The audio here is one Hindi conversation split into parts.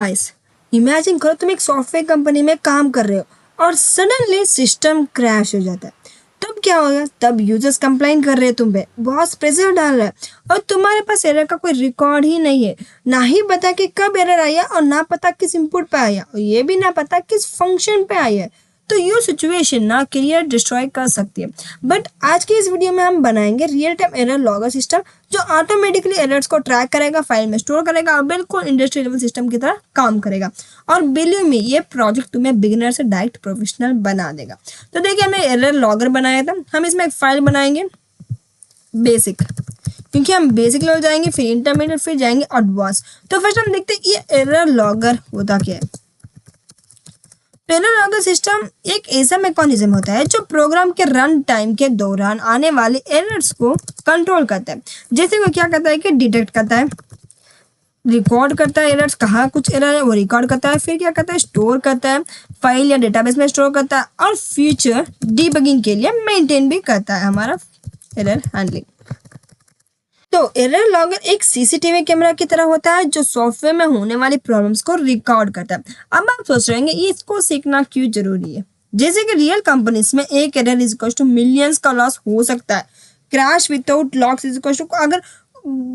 गाइस, इमेजिन करो तुम एक सॉफ्टवेयर कंपनी में काम कर रहे हो और सडनली सिस्टम क्रैश हो जाता है। तब क्या होगा? तब यूजर्स कंप्लेन कर रहे हैं तुम पे, बॉस प्रेशर डाल रहा है और तुम्हारे पास एरर का कोई रिकॉर्ड ही नहीं है। ना ही पता कि कब एरर आया और ना पता किस इनपुट पे आया और ये भी ना पता किस फंक्शन पे आया है। तो ये सिचुएशन ना करियर डिस्ट्रॉय कर सकती है। बट आज की इस वीडियो में हम बनाएंगे real time error logger system जो ऑटोमेटिकली एरर्स को ट्रैक करेगा, फाइल में स्टोर करेगा और बिल्कुल इंडस्ट्री लेवल सिस्टम की तरह काम करेगा। और बिलीव मी, ये प्रोजेक्ट तुम्हें बिगिनर से डायरेक्ट प्रोफेशनल बना देगा। तो देखिए, हमने एरर लॉगर बनाया था। हम इसमें एक फाइल बनाएंगे बेसिक, क्योंकि हम बेसिक लेवल जाएंगे, फिर इंटरमीडिएट, फिर जाएंगे एडवांस। तो फर्स्ट हम देखते हैं ये एरर लॉगर होता क्या है। एरर लॉगर सिस्टम एक ऐसा मैकेनिज्म होता है जो प्रोग्राम के रन टाइम के दौरान आने वाले एरर्स को कंट्रोल करता है। जैसे वो क्या करता है कि डिटेक्ट करता है, रिकॉर्ड करता है एरर्स, कहाँ कुछ एरर है वो रिकॉर्ड करता है, फिर क्या करता है स्टोर करता है, फाइल या डेटाबेस में स्टोर करता है और फ्यूचर डीबगिंग के लिए मेंटेन भी करता है हमारा एरर हैंडलिंग। तो एरर लॉगर एक सीसीटीवी कैमरा की तरह होता है जो सॉफ्टवेयर में होने वाली प्रॉब्लम्स को रिकॉर्ड करता है। अब आप सोच रहे हैं इसको सीखना क्यों जरूरी है। जैसे कि रियल कंपनीज में एक error is equal to millions का लॉस हो सकता है। Crash without logs is equal to, अगर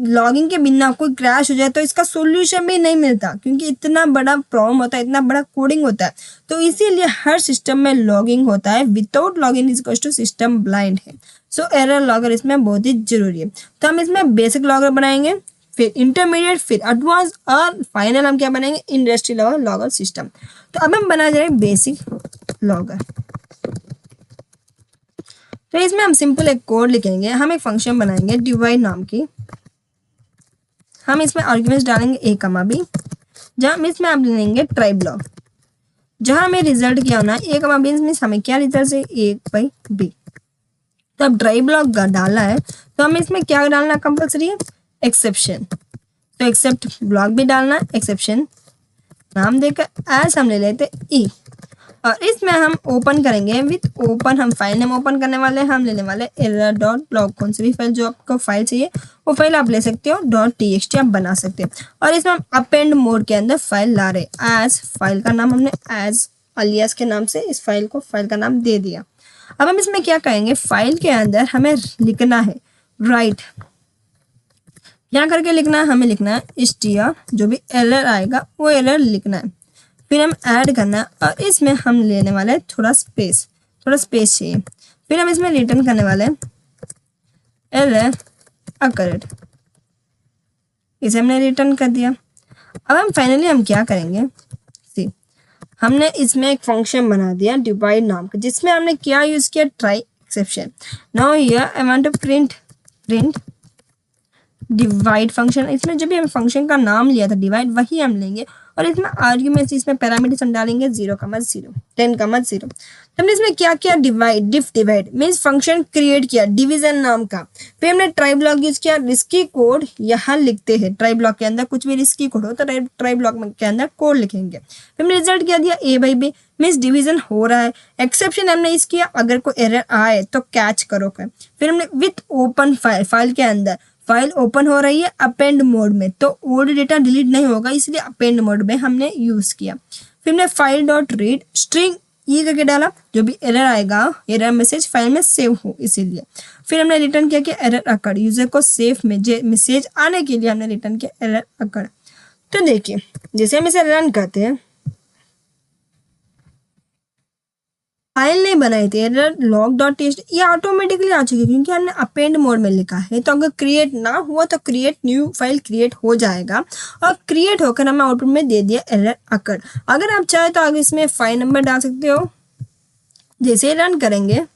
लॉगिंग के बिना कोई क्रैश हो जाए तो इसका सोल्यूशन भी नहीं मिलता, क्योंकि इतना बड़ा प्रॉब्लम होता है, इतना बड़ा कोडिंग होता है। तो इसीलिए हर सिस्टम में लॉगिंग होता है। Without logging is equal to system blind है। सो एरर लॉगर इसमें बहुत ही जरूरी है। तो हम इसमें बेसिक लॉगर बनाएंगे, फिर इंटरमीडिएट, फिर एडवांस और फाइनल हम क्या बनाएंगे, इंडस्ट्री लेवल लॉगर सिस्टम। तो अब हम बना जाएंगे बेसिक लॉगर। तो इसमें हम सिंपल एक कोड लिखेंगे। हम एक फंक्शन बनाएंगे डिवाइड नाम की। हम इसमें आर्ग्यूमेंट्स डालेंगे a, b, जहाँ हम इसमें आप लेंगे ट्राई ब्लॉक, जहाँ हमें रिजल्ट क्या होना है a, b मीन्स हमें क्या रिजल्ट है a/b। तो अब ट्राई ब्लॉक डालना है तो हमें इसमें क्या डालना कंपल्सरी है, एक्सेप्शन। तो एक्सेप्ट ब्लॉक भी डालना है, एक्सेप्शन नाम देकर एज हम ले लेते ई, और इसमें हम ओपन करेंगे विथ ओपन। हम फाइल नेम ओपन करने वाले हैं, हम लेने वाले एरर डॉट ब्लॉक। कौन सी भी फाइल जो आपको फाइल चाहिए वो फाइल आप ले सकते हो, .txt आप बना सकते हो। और इसमें हम अपेंड मोड के अंदर फाइल ला रहे एज, फाइल का नाम हमने एज अलियास के नाम से इस फाइल को फाइल का नाम दे दिया। अब हम इसमें क्या करेंगे, फाइल के अंदर हमें लिखना है राइट। क्या करके लिखना है, हमें लिखना है str, जो भी एरर आएगा वो एरर लिखना है। फिर हम ऐड करना है और इसमें हम लेने वाले थोड़ा स्पेस चाहिए। फिर हम इसमें रिटर्न करने वाले एरर अकर्ड, इसे हमने रिटर्न कर दिया। अब हम फाइनली हम क्या करेंगे, सी हमने इसमें एक फंक्शन बना दिया डिवाइड नाम का, जिसमें हमने क्या यूज किया, try exception. Now here I want to print divide function. इसमें जब भी हम फंक्शन का नाम लिया था डिवाइड, वही हम लेंगे और इसमें आर्ग्यूमेंट्स, इसमें पैरामीटर्स हम डालेंगे 0,0, 10,0। तो हमने इसमें क्या किया, divide, divide means function create किया डिवीजन नाम का। फिर हमने ट्राई ब्लॉक यूज किया, रिस्की कोड यहाँ लिखते हैं। ट्राई ब्लॉक के अंदर कुछ भी रिस्की कोड हो तो ट्राई ब्लॉक के अंदर कोड लिखेंगे। फिर हमने रिजल्ट क्या दिया, a/b मीन्स डिवीजन हो रहा है। एक्सेप्शन हमने इस किया, अगर कोई एरर आए तो कैच करो। फिर हमने विथ ओपन फाइल के अंदर फाइल ओपन हो रही है अपेंड मोड में, तो ओल्ड डेटा डिलीट नहीं होगा, इसलिए अपेंड मोड में हमने यूज किया। फिर हमने फाइल डॉट रीड स्ट्रिंग ये करके डाला, जो भी एरर आएगा एरर मैसेज फाइल में सेव हो इसीलिए। फिर हमने रिटर्न किया कि एरर अकर्ड, यूजर को सेफ मैसेज आने के लिए हमने रिटर्न किया एरर अकर्ड। तो देखिए, जैसे हम इसे रन करते हैं, फाइल नहीं बनाई थी एरर लॉग डॉट टेस्ट, ये ऑटोमेटिकली आ चुकी है क्योंकि हमने अपेंड मोड में लिखा है। तो अगर क्रिएट ना हुआ तो क्रिएट न्यू फाइल क्रिएट हो जाएगा और क्रिएट होकर हमें आउटपुट में दे दिया एरर अकर्ड। अगर आप चाहे तो आगे इसमें फाइल नंबर डाल सकते हो। जैसे रन करेंगे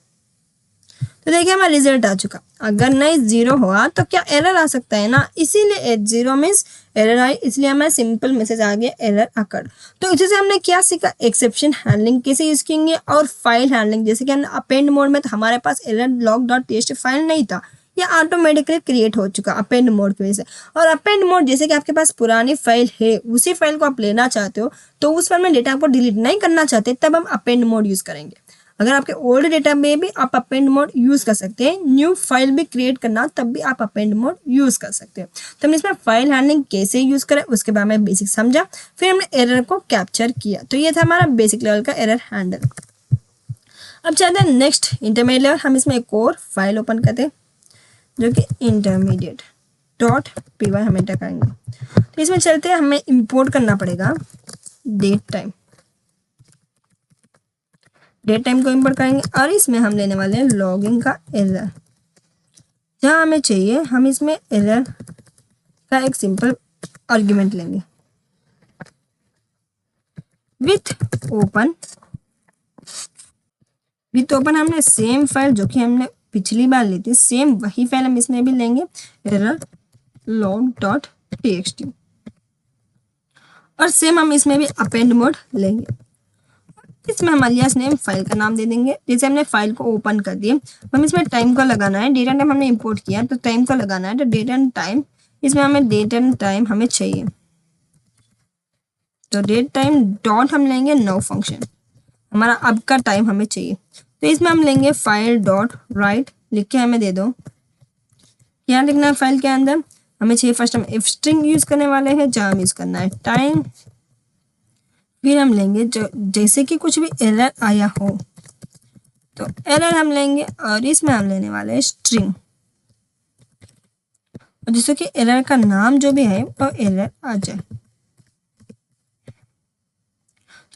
तो देखिए हमारा रिजल्ट आ चुका। अगर नहीं 0 हुआ तो क्या एरर आ सकता है ना, इसीलिए 0 मीन्स एरर आई, इसलिए हमें सिंपल मैसेज आ गया एरर अकर्ड। तो इसी से हमने क्या सीखा, एक्सेप्शन हैंडलिंग कैसे यूज करेंगे और फाइल हैंडलिंग। जैसे कि हमने अपेंड मोड में तो हमारे पास error log dot test file नहीं था, ये ऑटोमेटिकली क्रिएट हो चुका अपेंड मोड की वजह से। और अपेंड मोड जैसे कि आपके पास पुरानी फाइल है, उसी फाइल को आप लेना चाहते हो तो उस फाइल में डेटा आपको डिलीट नहीं करना चाहते, तब हम अपेंड मोड यूज करेंगे। अगर आपके ओल्ड डेटा में भी आप अपेंड मोड यूज़ कर सकते हैं, न्यू फाइल भी क्रिएट करना तब भी आप अपेंड मोड यूज़ कर सकते हैं। तो हमने इसमें फाइल हैंडलिंग कैसे यूज़ करें उसके बारे में बेसिक समझा, फिर हमने एरर को कैप्चर किया। तो ये था हमारा बेसिक लेवल का एरर हैंडल। अब चलते हैं नेक्स्ट इंटरमीडिएट लेवल। हम इसमें एक और फाइल ओपन करते हैं जो कि इंटरमीडिएट डॉट py हम एंटर करेंगे। तो इसमें चलते हैं, हमें इंपोर्ट करना पड़ेगा डेट टाइम को इंपोर्ट करेंगे और इसमें हम लेने वाले हैं लॉगिंग का एरर। जहाँ हमें चाहिए हम इसमें एरर का एक सिंपल आर्ग्यूमेंट लेंगे विथ ओपन हमने सेम फाइल जो कि हमने पिछली बार ली थी, सेम वही फाइल हम इसमें भी लेंगे, एरर log डॉट txt, और सेम हम इसमें भी अपेंड मोड लेंगे। इसमें हम अलियास नेम फाइल का नाम दे देंगे। जैसे हमने फाइल को ओपन कर दिए, हम इसमें टाइम को लगाना है, डेट एंड टाइम हमने इंपोर्ट किया तो टाइम को लगाना है, तो डेट एंड टाइम, इसमें हमें डेट एंड टाइम हमें चाहिए, तो डेट टाइम डॉट हम लेंगे नो फंक्शन, हमारा अब का टाइम हमें चाहिए। तो इसमें हम लेंगे फाइल डॉट राइट, लिख के हमें दे दो, क्या लिखना है फाइल के अंदर हमें चाहिए। फर्स्ट हम इफ स्ट्रिंग यूज करने वाले हैं, जहाँ हम यूज करना है टाइम, फिर हम लेंगे जो जैसे कि कुछ भी एरर आया हो तो एरर हम लेंगे, और इसमें हम लेने वाले हैं स्ट्रिंग, और जिससे कि एरर का नाम जो भी है वो एरर आ जाए।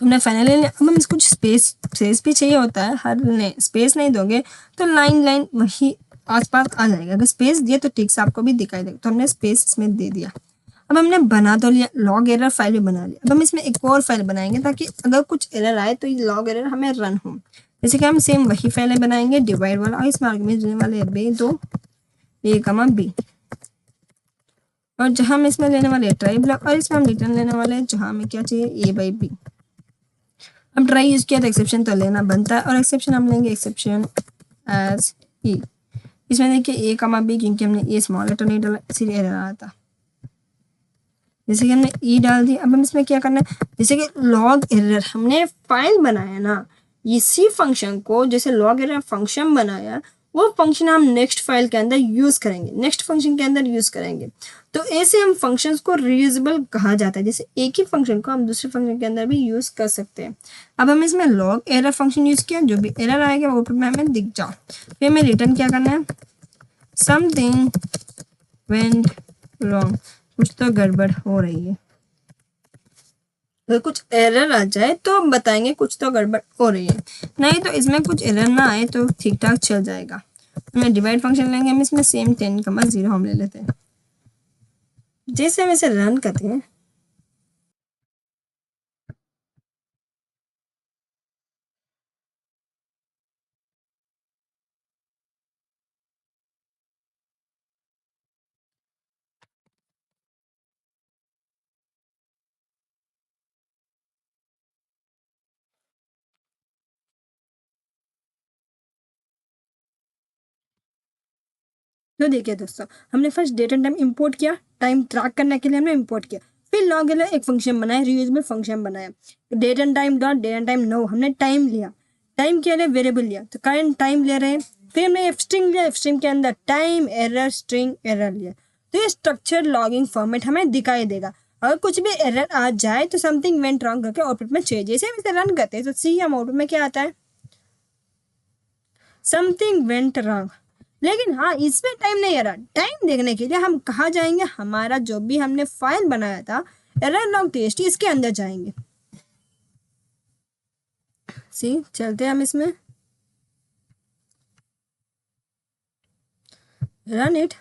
तो हमने फाइनली, अब हम इसको स्पेस भी चाहिए होता है, हर ने स्पेस नहीं दोगे तो लाइन वही आसपास आ जाएगा, अगर स्पेस दिए तो ठीक से आपको भी दिखाई देगा। तो हमने स्पेस इसमें दे दिया। अब हमने बना तो लिया, लॉग एरर फाइल भी बना लिया। अब हम इसमें एक और फाइल बनाएंगे ताकि अगर कुछ एरर आए तो ये लॉग एरर हमें रन हो। जैसे कि हम सेम वही फाइल बनाएंगे डिवाइड वाला, और इसमें आर्गुमेंट देने वाले बे दो a, b, और जहाँ हम इसमें लेने वाले ट्राई ब्लॉक, और इसमें हम रिटर्न लेने वाले हैं जहाँ हमें क्या चाहिए a/b। हम ट्राई यूज किया तो एक्सेप्शन तो लेना बनता है, और एक्सेप्शन हम लेंगे एक्सेप्शन एज e। इसमें देखिए a, b, क्योंकि हमने ए स्मॉल लेटर नहीं डाला इसीलिए एरर आया था। जैसे कि हमने ई डाल दी। अब हम इसमें क्या करना है, जैसे कि लॉग एरर हमने फाइल बनाया ना, इसी फंक्शन को जैसे लॉग एरर फंक्शन बनाया, वो फंक्शन हम नेक्स्ट फाइल के अंदर यूज करेंगे, नेक्स्ट फंक्शन के अंदर यूज करेंगे। तो ऐसे हम फंक्शंस को रीयूजेबल कहा जाता है, जैसे एक ही फंक्शन को हम दूसरे फंक्शन के अंदर भी यूज कर सकते हैं। अब हम इसमें लॉग एरर फंक्शन यूज किया, जो भी एरर आएगा वो में हमें दिख जाओ। फिर हमें रिटर्न क्या करना है, समथिंग वेंट रॉन्ग, कुछ तो गड़बड़ हो रही है। अगर कुछ एरर आ जाए तो हम बताएंगे कुछ तो गड़बड़ हो रही है, नहीं तो इसमें कुछ एरर ना आए तो ठीक ठाक चल जाएगा। हमें डिवाइड फंक्शन लेंगे, हम इसमें सेम 10,0 हम ले लेते हैं। जैसे हम इसे रन करते हैं, तो देखिए दोस्तों, हमने first date and time import किया, टाइम ट्रैक करने के लिए हमने इंपोर्ट किया। फिर लॉग एरर एक फंक्शन बनाया, रीयूजेबल फंक्शन बनाया, date and time dot date and time no, हमने टाइम लिया, टाइम के लिए वेरिएबल लिया, तो करंट टाइम ले रहे हैं। फिर हमने एफ स्ट्रिंग लिया, एफ स्ट्रिंग के अंदर टाइम एरर स्ट्रिंग एरर लिया। तो ये स्ट्रक्चर्ड लॉगिंग फॉर्मेट हमें दिखाई देगा। अगर कुछ भी एरर आ जाए तो समथिंग वेंट रॉन्ग करके आउटपुट में चाहिए। जैसे हम इसे रन करते हैं तो सी हम आउटपुट में क्या आता है, समथिंग वेंट रॉन्ग। लेकिन हाँ, इसमें टाइम नहीं आ रहा। टाइम देखने के लिए हम कहाँ जाएंगे, हमारा जो भी हमने फाइल बनाया था एरर लॉग टेस्ट, इसके अंदर जाएंगे। सी चलते हैं हम इसमें, रन इट।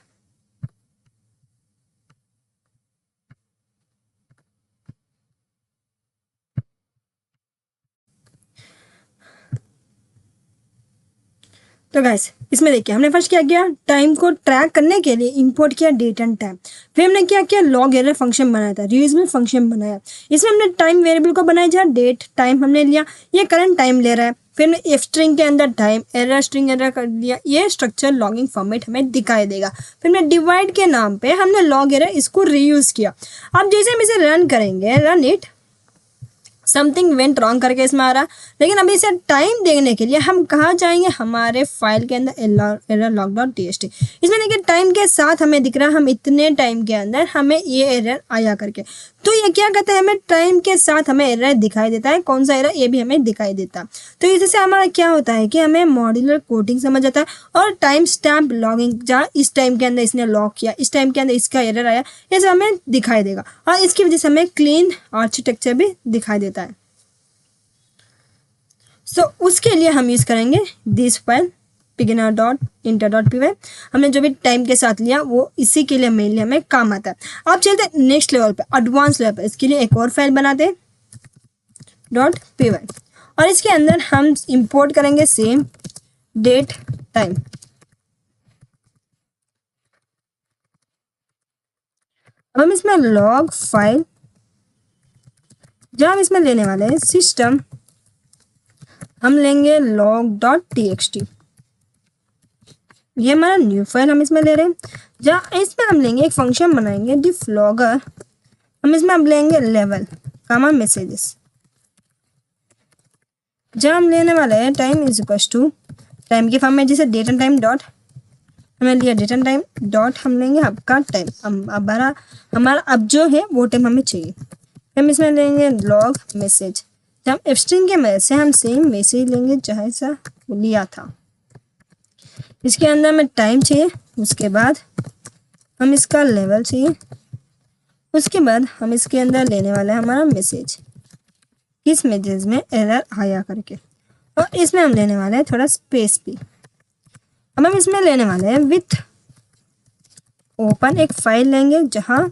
तो गाइस इसमें देखिए हमने फर्स्ट क्या किया, टाइम को ट्रैक करने के लिए इंपोर्ट किया डेट एंड टाइम। फिर हमने क्या किया, लॉग एरर फंक्शन बनाया था, रीयूजेबल फंक्शन बनाया। इसमें हमने टाइम वेरिएबल को बनाया, जहाँ डेट टाइम हमने लिया, ये करंट टाइम ले रहा है। फिर हमने एफ स्ट्रिंग के अंदर टाइम एरर स्ट्रिंग एरर कर दिया। ये स्ट्रक्चर लॉगिंग फॉर्मेट हमें दिखाई देगा। फिर हमने डिवाइड के नाम पे हमने लॉग एरर इसको रीयूज किया। अब जैसे हम इसे रन करेंगे, run it, something went wrong करके इसमें आ रहा है। लेकिन अभी इसे टाइम देखने के लिए हम कहाँ जाएंगे, हमारे फाइल के अंदर एरर लॉग डॉट टीएक्सटी। इसमें देखिए टाइम के साथ हमें दिख रहा है हम इतने टाइम के अंदर हमें ये एरर आया करके। तो ये क्या कहता है, हमें टाइम के साथ हमें एरर दिखाई देता है, कौन सा एरर ये भी हमें दिखाई देता है। तो इससे हमारा क्या होता है कि हमें मॉड्यूलर कोडिंग समझ आता है और टाइम स्टैम्प लॉगिंग, जहाँ इस टाइम के अंदर इसने लॉग किया, इस टाइम के अंदर इसका एरर आया, ये सब हमें दिखाई देगा और इसकी वजह से हमें क्लीन आर्किटेक्चर भी दिखाई देता है। सो उसके लिए हम यूज़ करेंगे दिस फाइल beginner.inter.py। हमने जो भी टाइम के साथ लिया वो इसी के लिए मेनली हमें काम आता है। अब चलते हैं नेक्स्ट लेवल पे, एडवांस लेवल पे। इसके लिए एक और फाइल बनाते हैं .py और इसके अंदर हम इंपोर्ट करेंगे सेम डेट टाइम। अब हम इसमें लॉग फाइल, जब हम इसमें लेने वाले हैं सिस्टम, हम लेंगे log.txt। ये हमारा न्यू फाइल हम इसमें ले रहे हैं। जहाँ इसमें हम लेंगे एक फंक्शन बनाएंगे डिफ लॉगर, हम इसमें हम लेंगे लेवल कामा मैसेजेस। जहाँ हम लेने वाले हैं time is equal to time के फॉर्म में, जैसे डेट एंड टाइम डॉट, हमने लिया डेट एंड टाइम डॉट, हम लेंगे आपका टाइम। हमारा अब जो है वो टाइम हमें चाहिए। हम इसमें लेंगे लॉग मैसेज, जब हम स्ट्रिंग के मदद से हम सेम मैसेज लेंगे जहाँ सा लिया था। इसके अंदर हमें टाइम चाहिए, उसके बाद हम इसका लेवल चाहिए, उसके बाद हम इसके अंदर लेने वाले हैं हमारा मैसेज, किस मैसेज में एरर आया करके, और इसमें हम लेने वाले हैं थोड़ा स्पेस भी। अब हम इसमें लेने वाले हैं विथ ओपन, एक फाइल लेंगे जहाँ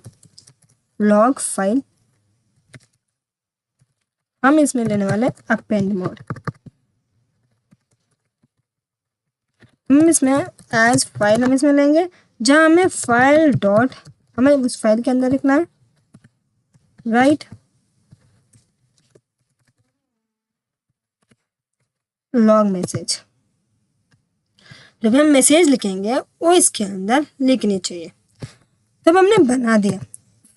लॉग फाइल, हम इसमें लेने वाले हैं अपेंड मोड। हम इसमें एज फाइल हम इसमें लेंगे जहाँ हमें फाइल डॉट, हमें उस फाइल के अंदर लिखना है राइट लॉग मैसेज। जब हम मैसेज लिखेंगे वो इसके अंदर लिखनी चाहिए। तब हमने बना दिया,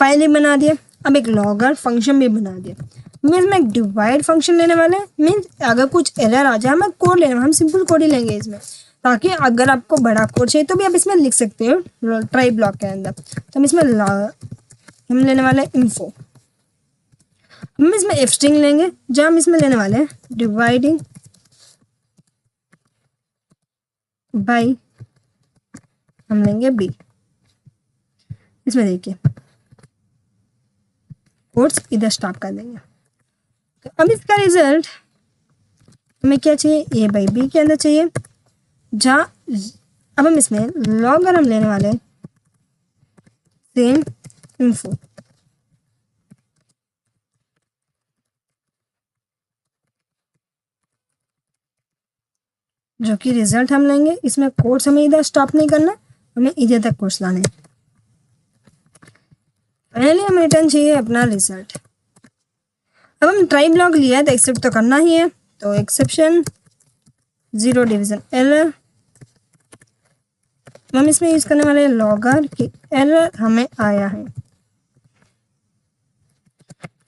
फाइल ही बना दिया, अब एक लॉगर फंक्शन भी बना दिया। मीन्स में एक डिवाइड फंक्शन लेने वाले हैं, मीन्स अगर कुछ एरर आ जाए हमें कोड लेने, हम सिंपल कोड ही लेंगे इसमें, ताकि अगर आपको बड़ा कोड चाहिए तो भी आप इसमें लिख सकते हो ट्राई ब्लॉक के अंदर। तो हम इसमें हम लेने वाले हैं इन्फो, हम इसमें एफ स्ट्रिंग लेंगे, जहाँ हम इसमें लेने वाले हैं डिवाइडिंग बाई, हम लेंगे बी। इसमें देखिए कोड्स इधर स्टॉप कर देंगे। तो अब इसका रिजल्ट हमें क्या चाहिए, ए बाई बी के अंदर चाहिए, जहाँ अब हम इसमें लॉगर हम लेने वाले सेम इन्फो, जो कि रिजल्ट हम लेंगे। इसमें कोड्स हमें इधर स्टॉप नहीं करना, हमें इधर तक कोड्स लाने। फाइनली हमें रिटर्न चाहिए अपना रिजल्ट। अब हम ट्राई ब्लॉक लिया है तो एक्सेप्ट तो करना ही है, तो एक्सेप्शन जीरो डिवीजन एरर, हम इसमें यूज करने वाले लॉगर की एरर हमें आया है।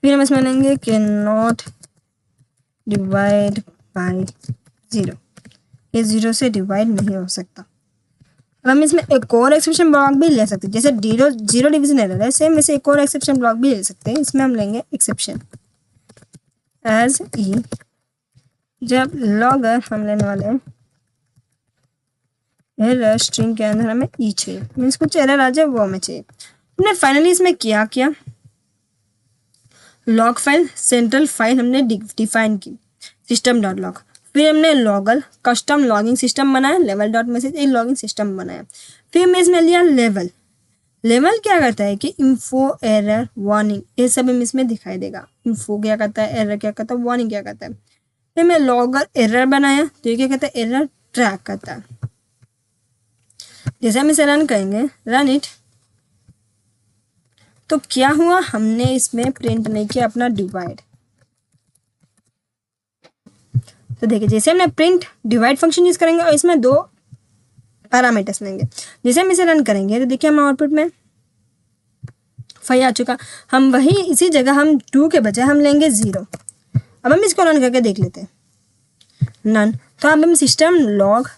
फिर हम इसमें लेंगे can not divide by zero, ये जीरो से डिवाइड नहीं हो सकता। हम इसमें एक और एक्सेप्शन ब्लॉक भी ले सकते हैं, जैसे जीरो डिवीजन एरर है सेम वैसे एक और एक्सेप्शन ब्लॉक भी ले सकते हैं। इसमें हम लेंगे एक्सेप्शन एज ई, जब लॉगर हम लेने वाले हैं एरर स्ट्रिंग के अंदर हमें ई चाहिए, मीन्स कुछ एरर आ जाए वो हमें चाहिए। हमने फाइनली इसमें क्या किया, लॉग फाइल सेंट्रल फाइल हमने डिफाइन की सिस्टम डॉट लॉग, फिर हमने लॉगल कस्टम लॉगिंग सिस्टम बनाया, लेवल डॉट मैसेज एक लॉगिंग सिस्टम बनाया। फिर हमने इसमें लिया लेवल, लेवल क्या करता है कि इन्फो एरर वार्निंग ये सब हम इसमें दिखाई देगा। इन्फो क्या करता है, एरर क्या करता है, वार्निंग क्या करता है। फिर मैं लॉगर एरर बनाया, तो ये क्या करता है, एरर ट्रैक करता है। जैसे हम इसे रन करेंगे, रन इट, तो क्या हुआ, हमने इसमें प्रिंट नहीं किया अपना डिवाइड। तो देखिए जैसे हमने प्रिंट डिवाइड फंक्शन यूज करेंगे और इसमें दो पैरामीटर्स लेंगे। जैसे हम इसे रन करेंगे तो देखिए हम आउटपुट में 5 आ चुका। हम वही इसी जगह हम 2 के बजाय हम लेंगे 0, अब हम इसको रन करके देख लेते हैं। नन। तो अब हम सिस्टम लॉग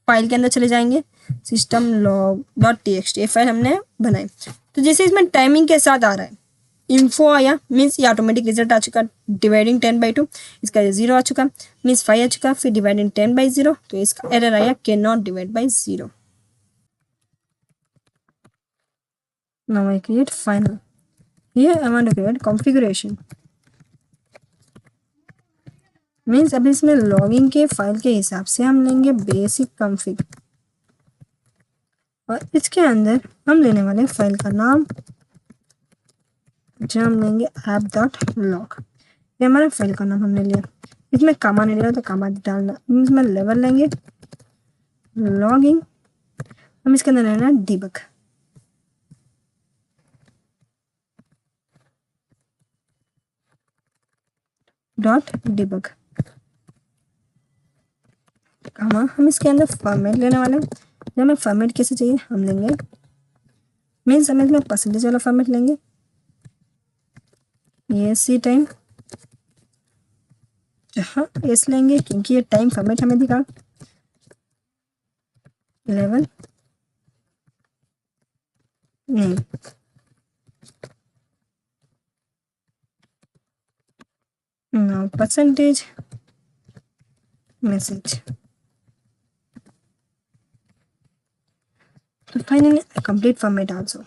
फाइल के अंदर चले जाएंगे, सिस्टम लॉग डॉट टी ये फाइल हमने बनाई। तो जैसे इसमें टाइमिंग के साथ आ रहा है, इन्फो आया मीन्स ये ऑटोमेटिक रिजल्ट आ चुका, डिवाइडिंग 10/2, इसका 0 आ चुका मीन्स 5 आ चुका, फिर डिवाइडिंग 10/0, तो इसका एरर आया can not divide by 0। Now I create final, here I want to create configuration means अब इसमें लॉगिन के फाइल के हिसाब से हम लेंगे बेसिक कॉन्फ़िग, और इसके अंदर हम लेने वाले फाइल का नाम जो हम लेंगे app.log। ये हमारा फाइल का नाम हमने लिया, इसमें कामा नहीं लिया तो कामा डालना, इसमें लेवल लेंगे लॉगिंग, हम इसके अंदर लेना डिबग। डॉट डिबग कामा, हम इसके अंदर फॉर्मेट लेने वाले हैं। जब हमें फॉर्मेट कैसे चाहिए हम लेंगे मीन्स हम इसमें परसेंटेज वाला फॉर्मेट लेंगे, ये सी टाइम, जहाँ एस लेंगे क्योंकि ये टाइम फॉर्मेट हमें दिखा, level name, now percentage message. तो फाइनली कंप्लीट फॉर्मेट आल्सो।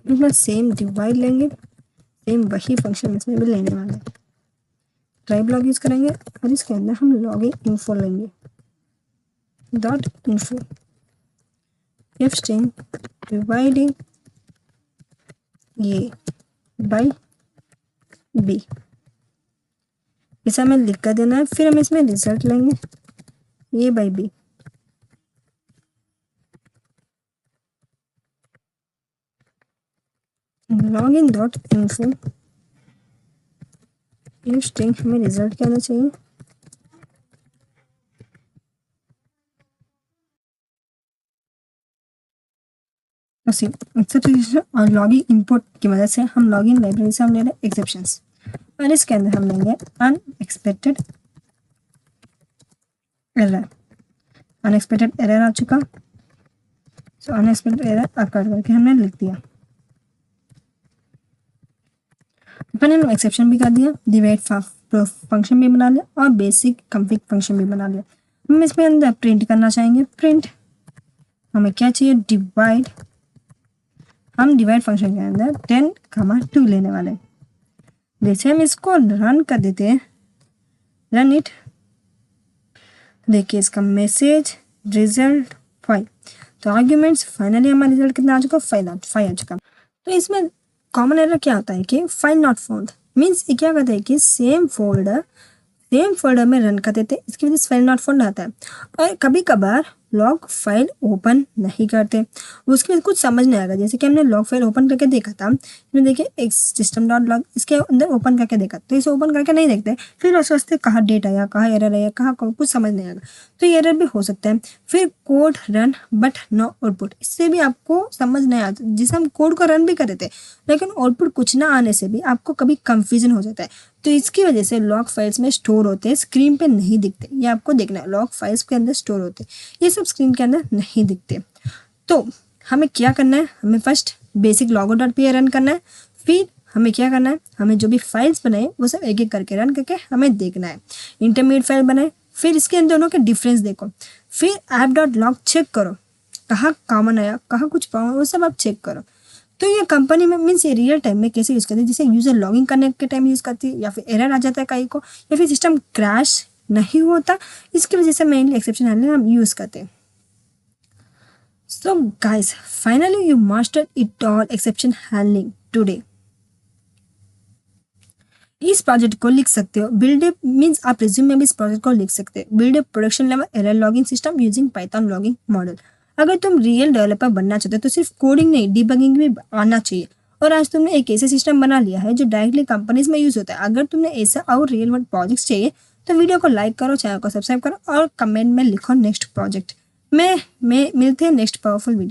इसमें सेम डिवाइड लेंगे, सेम वही फंक्शन इसमें भी लेने वाले हैं, ट्राई ब्लॉग यूज करेंगे और इसके अंदर हम लॉगिंग इन्फो लेंगे dot info, F string dividing ये बाई बी, इसे हमें लिख कर देना है। फिर हम इसमें रिजल्ट लेंगे A by B, login dot info, ये स्ट्रिंग हमें रिजल्ट क्या आना चाहिए, और लॉगिन इंपोर्ट की मदद से हम लॉगिन लाइब्रेरी से हम ले रहे हैं एक्सेप्शंस, और इसके अंदर हम लेंगे अनएक्सपेक्टेड एरर। अनएक्सपेक्टेड एरर आ चुका, सो अनएक्सपेक्टेड एरर अकर करके हमने लिख दिया, अपन ने एक्सेप्शन भी कर दिया, डिवाइड फंक्शन भी बना लिया और बेसिक कॉन्फ़िग फंक्शन भी बना लिया। हम इसमें अंदर प्रिंट करना चाहेंगे, प्रिंट हमें क्या चाहिए डिवाइड, हम डिवाइड फंक्शन के अंदर 10,2 लेने वाले। जैसे हम इसको रन कर देते हैं, रन इट, देखिए इसका मैसेज रिजल्ट 5, तो आर्ग्यूमेंट्स फाइनली हमारा रिजल्ट कितना आ चुका 5 आ चुका। तो इसमें कॉमन एरर क्या होता है कि फाइल नॉट फाउंड मीन्स ये क्या कहता है कि सेम फोल्डर में रन कर देते, इसकी वजह से फाइल नॉट फाउंड आता है। और कभी कभार लॉग फाइल ओपन नहीं करते, उसके कुछ समझ नहीं आएगा। जैसे कि हमने लॉग फाइल ओपन करके देखा था, इसमें देखिए एक सिस्टम डॉट लॉग इसके अंदर ओपन करके देखा, तो इसे ओपन करके नहीं देखते, फिर उस वास्ते कहाँ डेट आया, कहाँ एरर आया, कहाँ कुछ समझ नहीं आएगा, तो ये एरर भी हो सकता है। फिर code run but no output, इससे भी आपको समझ नहीं आता। जिसे हम कोड को रन भी कर देते लेकिन आउटपुट कुछ ना आने से भी आपको कभी कंफ्यूजन हो जाता है। तो इसकी वजह से लॉग फाइल्स में स्टोर होते हैं, स्क्रीन पे नहीं दिखते, ये आपको देखना है। लॉग फाइल्स के अंदर स्टोर होते हैं, ये सब स्क्रीन के अंदर नहीं दिखते। तो हमें क्या करना है, हमें फर्स्ट बेसिक logo.py रन करना है, फिर हमें क्या करना है, हमें जो भी फाइल्स बनाए वो सब एक एक करके रन करके हमें देखना है। इंटरमीडिएट फाइल बनाए, फिर इसके अंदर दोनों के डिफरेंस देखो, फिर app.log चेक करो कहाँ कॉमन आया, कहाँ कुछ प्रॉब्लम, वो सब आप चेक करो। तो ये कंपनी में मीन्स ये रियल टाइम में कैसे यूज़ करती है, जैसे यूज़र लॉगिन करने के टाइम यूज़ करती है, या फिर एरर आ जाता है कहीं को, या फिर सिस्टम क्रैश नहीं होता, इसकी वजह से मेनली एक्सेप्शन हैंडलिंग हम यूज़ करते हैं। So guys, finally you mastered it all exception handling today. इस प्रोजेक्ट को लिख सकते हो, बिल्ड ए मीन्स आप रिज्यूम में भी इस प्रोजेक्ट को लिख सकते हो, build a production level error logging system using Python logging model. अगर तुम रियल डेवलपर बनना चाहते हो तो सिर्फ कोडिंग नहीं डिबगिंग भी आना चाहिए। और आज तुमने एक ऐसे सिस्टम बना लिया है जो डायरेक्टली कंपनीज में यूज होता है। अगर तुमने ऐसा और रियल वर्ल्ड प्रोजेक्ट्स चाहिए तो वीडियो को लाइक करो, चैनल को सब्सक्राइब करो और कमेंट में लिखो नेक्स्ट प्रोजेक्ट। मैं मिलते हैं नेक्स्ट पावरफुल वीडियो।